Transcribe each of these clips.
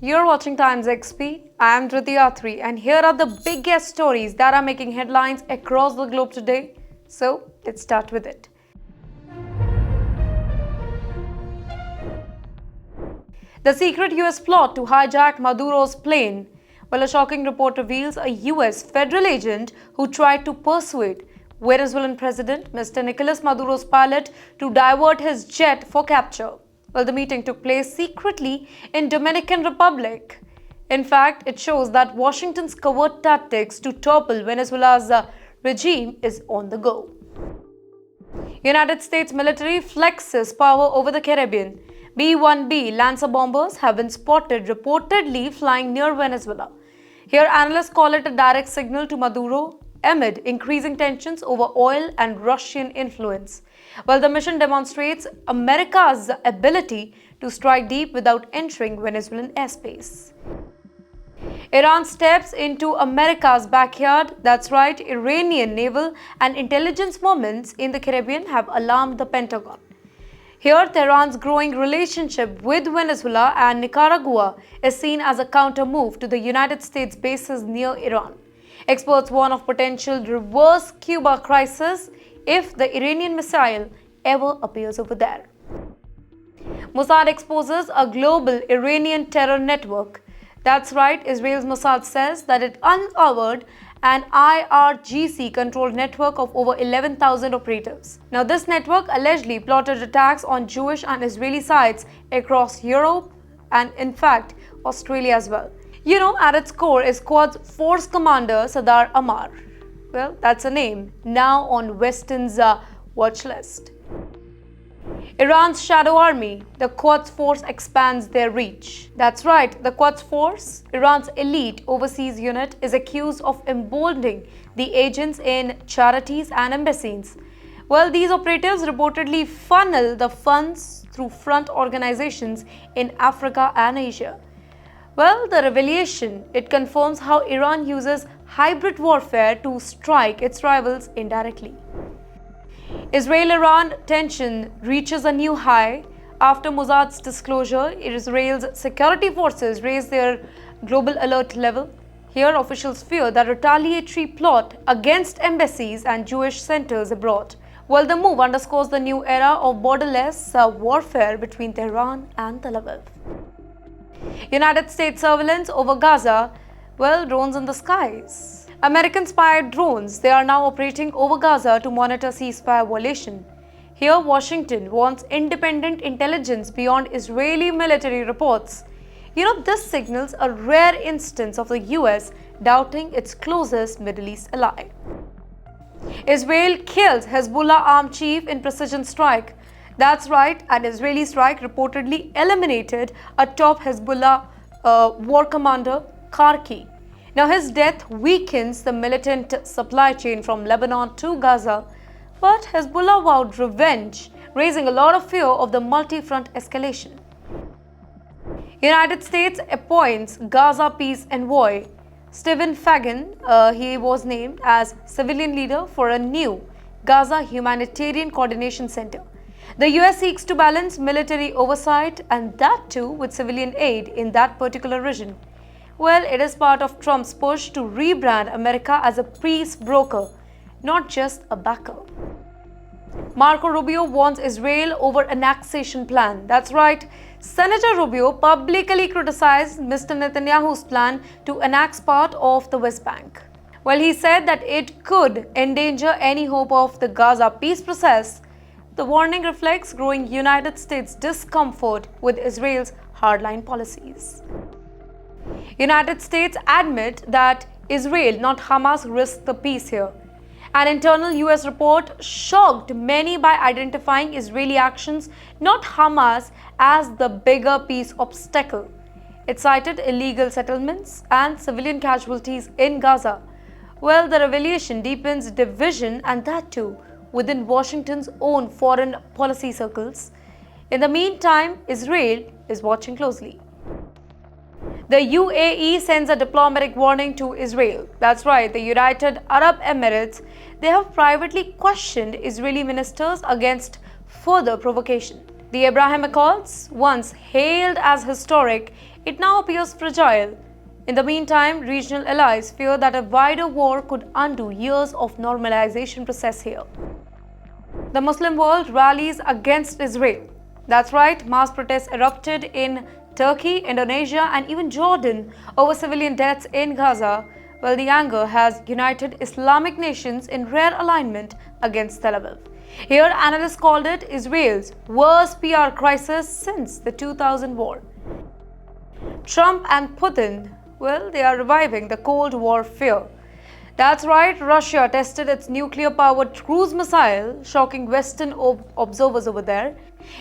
You're watching TimesXP. I am Driti Atri, and here are the biggest stories that are making headlines across the globe today. So, let's start with it. The secret US plot to hijack Maduro's plane. Well, a shocking report reveals a US federal agent who tried to persuade Venezuelan President Mr. Nicolas Maduro's pilot to divert his jet for capture. Well, the meeting took place secretly in Dominican Republic. In fact, it shows that Washington's covert tactics to topple Venezuela's regime is on the go. United States military flexes power over the Caribbean. B-1B Lancer bombers have been spotted reportedly flying near Venezuela. Here, analysts call it a direct signal to Maduro amid increasing tensions over oil and Russian influence. Well, the mission demonstrates America's ability to strike deep without entering Venezuelan airspace. Iran steps into America's backyard. That's right, Iranian naval and intelligence movements in the Caribbean have alarmed the Pentagon. Here, Tehran's growing relationship with Venezuela and Nicaragua is seen as a counter-move to the United States bases near Iran. Experts warn of potential reverse Cuba crisis if the Iranian missile ever appears over there. Mossad exposes a global Iranian terror network. That's right, Israel's Mossad says that it uncovered an IRGC-controlled network of over 11,000 operatives. Now, this network allegedly plotted attacks on Jewish and Israeli sites across Europe and, in fact, Australia as well. You know, at its core is Quds Force Commander Sardar Amar. Well, that's a name now on Weston's watch list. Iran's shadow army, the Quds Force, expands their reach. That's right, the Quds Force, Iran's elite overseas unit, is accused of emboldening the agents in charities and embassies. Well, these operatives reportedly funnel the funds through front organizations in Africa and Asia. Well, the revelation, it confirms how Iran uses hybrid warfare to strike its rivals indirectly. Israel-Iran tension reaches a new high after Mossad's disclosure. Israel's security forces raised their global alert level. Here, officials fear that retaliatory plot against embassies and Jewish centers abroad. Well, the move underscores the new era of borderless warfare between Tehran and Tel Aviv. United States surveillance over Gaza, well, drones in the skies. American-spied drones, they are now operating over Gaza to monitor ceasefire violation. Here, Washington wants independent intelligence beyond Israeli military reports. You know, this signals a rare instance of the US doubting its closest Middle East ally. Israel kills Hezbollah armed chief in precision strike. That's right, an Israeli strike reportedly eliminated a top Hezbollah war commander, Karki. Now, his death weakens the militant supply chain from Lebanon to Gaza, but Hezbollah vowed revenge, raising a lot of fear of the multi-front escalation. United States appoints Gaza peace envoy. Stephen Fagan, he was named as civilian leader for a new Gaza Humanitarian Coordination Center. The US seeks to balance military oversight and that too with civilian aid in that particular region. Well, it is part of Trump's push to rebrand America as a peace broker, not just a backer. Marco Rubio warns Israel over annexation plan. That's right, Senator Rubio publicly criticized Mr. Netanyahu's plan to annex part of the West Bank. Well, he said that it could endanger any hope of the Gaza peace process. The warning reflects growing United States discomfort with Israel's hardline policies. United States admit that Israel, not Hamas, risked the peace here. An internal US report shocked many by identifying Israeli actions, not Hamas, as the bigger peace obstacle. It cited illegal settlements and civilian casualties in Gaza. Well, the revelation deepens division, and that too within Washington's own foreign policy circles. In the meantime, Israel is watching closely. The UAE sends a diplomatic warning to Israel. That's right, the United Arab Emirates, they have privately questioned Israeli ministers against further provocation. The Abraham Accords, once hailed as historic, it now appears fragile. In the meantime, regional allies fear that a wider war could undo years of normalization process here. The Muslim world rallies against Israel. That's right, mass protests erupted in Turkey, Indonesia, and even Jordan over civilian deaths in Gaza. Well, the anger has united Islamic nations in rare alignment against Tel Aviv. Here, analysts called it Israel's worst PR crisis since the 2000 war. Trump and Putin, well, they are reviving the Cold War fear. That's right, Russia tested its nuclear-powered cruise missile, shocking Western observers over there.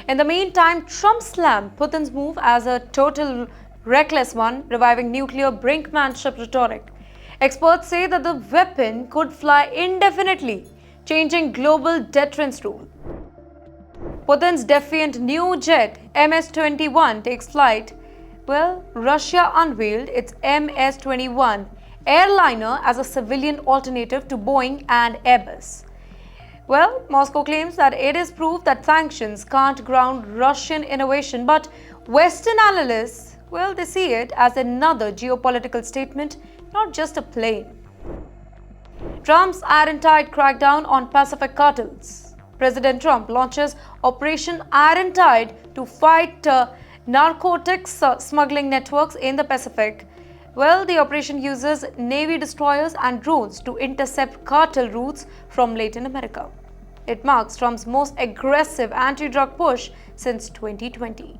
In the meantime, Trump slammed Putin's move as a total reckless one, reviving nuclear brinkmanship rhetoric. Experts say that the weapon could fly indefinitely, changing global deterrence rule. Putin's defiant new jet, MS-21, takes flight. Well, Russia unveiled its MS-21 airliner as a civilian alternative to Boeing and Airbus. Well, Moscow claims that it is proof that sanctions can't ground Russian innovation, but Western analysts, well, they see it as another geopolitical statement, not just a plane. Trump's Iron-Tide crackdown on Pacific cartels. President Trump launches Operation Iron-Tide to fight narcotics smuggling networks in the Pacific. Well, the operation uses Navy destroyers and drones to intercept cartel routes from Latin America. It marks Trump's most aggressive anti-drug push since 2020.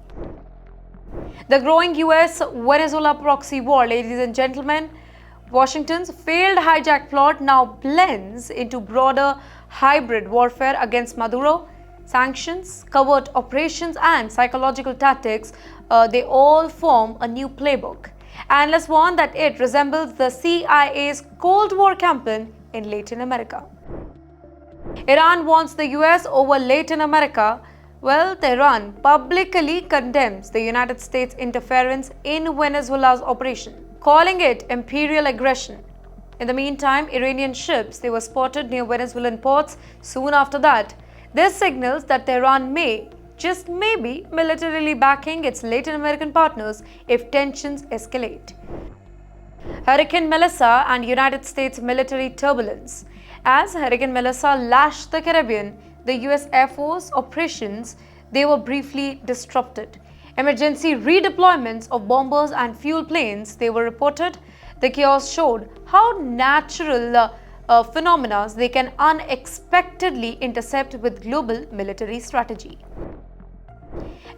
The growing US-Venezuela proxy war, ladies and gentlemen. Washington's failed hijack plot now blends into broader hybrid warfare against Maduro. Sanctions, covert operations, and psychological tactics, they all form a new playbook. Analysts warn that it resembles the CIA's Cold War campaign in Latin America. Iran wants the US over Latin America. Well, Tehran publicly condemns the United States' interference in Venezuela's operation, calling it imperial aggression. In the meantime, Iranian ships, they were spotted near Venezuelan ports soon after that. This signals that Tehran may, just maybe, militarily backing its Latin American partners if tensions escalate. Hurricane Melissa and United States military turbulence. As Hurricane Melissa lashed the Caribbean, the US Air Force operations, they were briefly disrupted. Emergency redeployments of bombers and fuel planes, they were reported. The chaos showed how natural phenomena they can unexpectedly intercept with global military strategy.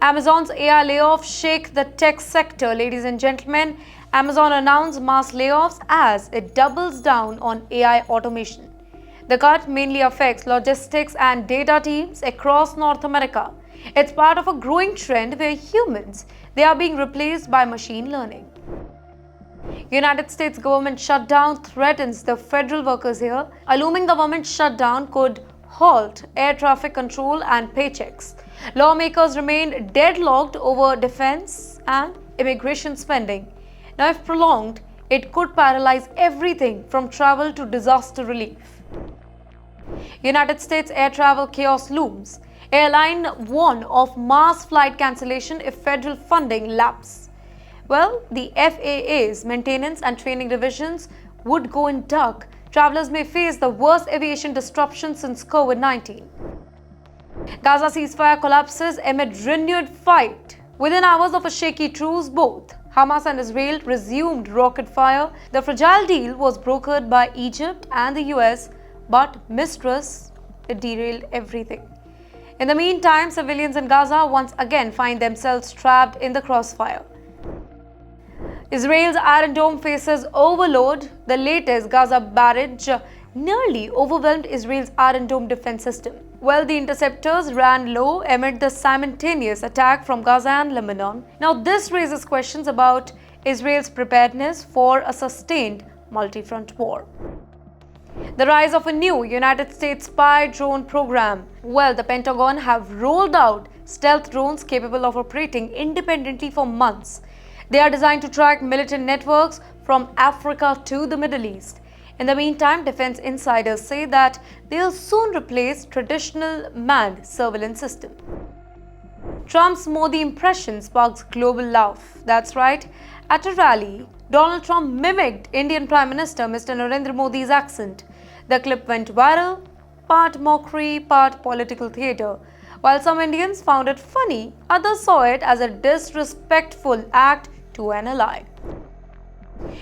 Amazon's AI layoffs shake the tech sector, ladies and gentlemen. Amazon announced mass layoffs as it doubles down on AI automation. The cut mainly affects logistics and data teams across North America. It's part of a growing trend where humans, they are being replaced by machine learning. United States government shutdown threatens the federal workers here. A looming government shutdown could halt air traffic control and paychecks. Lawmakers remain deadlocked over defense and immigration spending. Now, if prolonged, it could paralyze everything from travel to disaster relief. United States air travel chaos looms. Airline warn of mass flight cancellation if federal funding lapses. Well, the FAA's maintenance and training divisions would go in dark. Travelers may face the worst aviation disruption since COVID-19. Gaza ceasefire collapses amid renewed fight. Within hours of a shaky truce, both Hamas and Israel resumed rocket fire. The fragile deal was brokered by Egypt and the US, but mistrust, it derailed everything. In the meantime, civilians in Gaza once again find themselves trapped in the crossfire. Israel's Iron Dome faces overload. The latest Gaza barrage nearly overwhelmed Israel's Iron Dome defense system. Well, the interceptors ran low amid the simultaneous attack from Gaza and Lebanon. Now, this raises questions about Israel's preparedness for a sustained multi-front war. The rise of a new United States spy drone program. Well, the Pentagon have rolled out stealth drones capable of operating independently for months. They are designed to track militant networks from Africa to the Middle East. In the meantime, defense insiders say that they'll soon replace traditional manned surveillance systems. Trump's Modi impression sparks global laugh. That's right. At a rally, Donald Trump mimicked Indian Prime Minister Mr. Narendra Modi's accent. The clip went viral, part mockery, part political theatre. While some Indians found it funny, others saw it as a disrespectful act to an ally.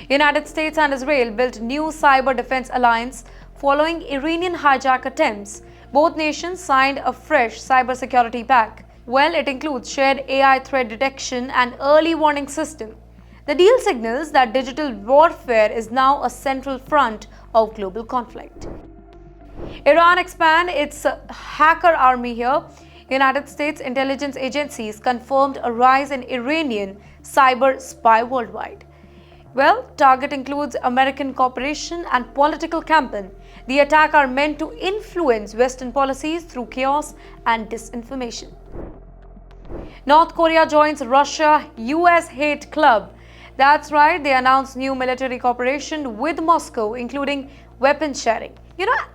United States and Israel built new cyber defense alliance following Iranian hijack attempts. Both nations signed a fresh cybersecurity pact. Well, it includes shared AI threat detection and early warning system. The deal signals that digital warfare is now a central front of global conflict. Iran expands its hacker army here. United States intelligence agencies confirmed a rise in Iranian cyber spy worldwide. Well, target includes American cooperation and political campaign. The attack are meant to influence Western policies through chaos and disinformation. North Korea joins Russia-US hate club. That's right, they announced new military cooperation with Moscow, including weapons sharing.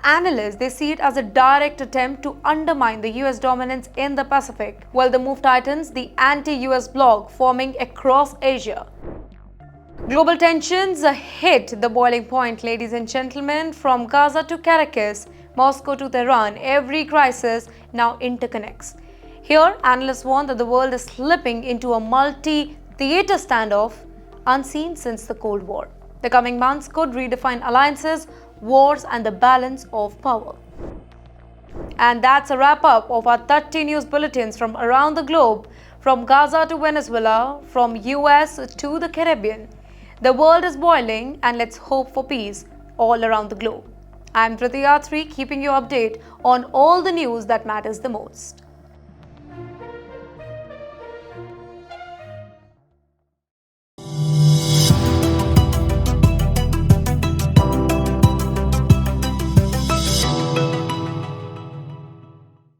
Analysts, they see it as a direct attempt to undermine the US dominance in the Pacific, while the move tightens the anti-US bloc forming across Asia. Global tensions hit the boiling point, ladies and gentlemen. From Gaza to Caracas, Moscow to Tehran, every crisis now interconnects. Here, analysts warn that the world is slipping into a multi-theater standoff unseen since the Cold War. The coming months could redefine alliances, wars, and the balance of power. And that's a wrap-up of our 30 news bulletins from around the globe, from Gaza to Venezuela, from US to the Caribbean. The world is boiling, and let's hope for peace all around the globe. I'm Driti Atri, keeping you updated on all the news that matters the most.